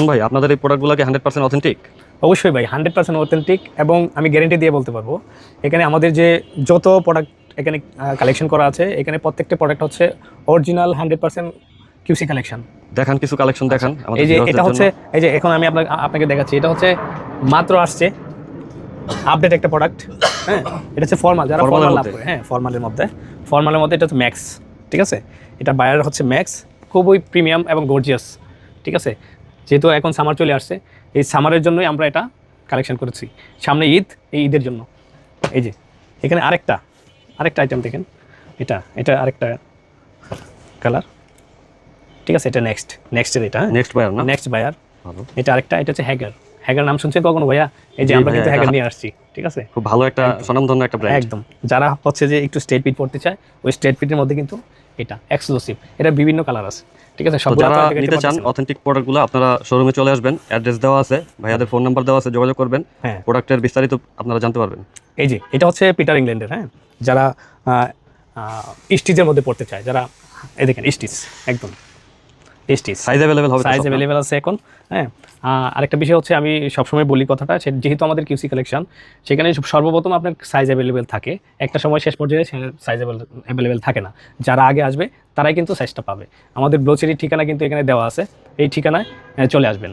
শাওন ভাই, আপনাদের এই প্রোডাক্টগুলো কি 100% অথেন্টিক? অবশ্যই ভাই, 100% অথেন্টিক, এবং আমি গ্যারেন্টি দিয়ে বলতে পারবো এখানে আমাদের যে যত প্রোডাক্ট এখানে কালেকশন করা আছে, এখানে প্রত্যেকটা প্রোডাক্ট হচ্ছে অরিজিনাল 100% কিউসি কালেকশন। দেখান কিছু কালেকশন দেখান এই যে এটা হচ্ছে, এই যে এখন আমি আপনাকে দেখাচ্ছি, এটা হচ্ছে মাত্র আসছে আপডেট একটা প্রোডাক্ট। হ্যাঁ, এটা হচ্ছে ফর্মাল, যারা ফর্মাল লাভ করে, হ্যাঁ ফর্মালের মধ্যে এটা হচ্ছে ম্যাক্স। ঠিক আছে, এটা বায়ার হচ্ছে ম্যাক্স, খুবই প্রিমিয়াম এবং গর্জিয়াস। ঠিক আছে, যেহেতু এখন সামার চলে আসছে, এই সামারের জন্যই আমরা এটা কালেকশন করেছি, সামনে ঈদ, এই ঈদের জন্য। এই যে এখানে আরেকটা আইটেম দেখেন, এটা আরেকটা কালার। ঠিক আছে, এটা নেক্সটের, এটা নেক্সট বায়ার। এটা আরেকটা, এটা হচ্ছে হ্যাগার নাম শুনছেন কখনো ভাইয়া? এই যে আমরা কিন্তু হ্যাগার নিয়ে আসছি। ঠিক আছে, খুব ভালো একটা স্বনামধন্য একটা ব্র্যান্ড। একদম, যারা হচ্ছে যে একটু স্ট্রেট ফিট পড়তে চায়, ওই স্ট্রেট ফিটের মধ্যে কিন্তু এটা এক্সক্লুসিভ, এটা বিভিন্ন কালার আছে। ঠিক আছে, সব যারা নিতে চান অথেন্টিক প্রোডাক্টগুলো, আপনারা শোরুমে চলে আসবেন, অ্যাড্রেস দেওয়া আছে, ভাইয়াদের ফোন নাম্বার দেওয়া আছে, যোগাযোগ করবেন, হ্যাঁ প্রোডাক্টের বিস্তারিত আপনারা জানতে পারবেন। এই যে এটা হচ্ছে পিটার ইংল্যান্ডের, হ্যাঁ, যারা স্টিচের মধ্যে পড়তে চায়, যারা এই দেখেন স্টিচ, একদম স্টিচ, সাইজ অ্যাভেলেবল হবে, সাইজ অ্যাভেলেবেল আছে এখন। হ্যাঁ, আরেকটা বিষয় হচ্ছে, আমি সবসময় বলি কথাটা, যেহেতু আমাদের কিউসি কালেকশন, সেখানে সর্বপ্রথম আপনার সাইজ অ্যাভেলেবেল থাকে, একটা সময় শেষ পর্যায়ে সাইজ অ্যাভেলেবেল থাকে না। যারা আগে আসবে তারাই কিন্তু সাইজটা পাবে। আমাদের ব্লোচেরির ঠিকানা কিন্তু এখানে দেওয়া আছে, এই ঠিকানায় চলে আসবেন।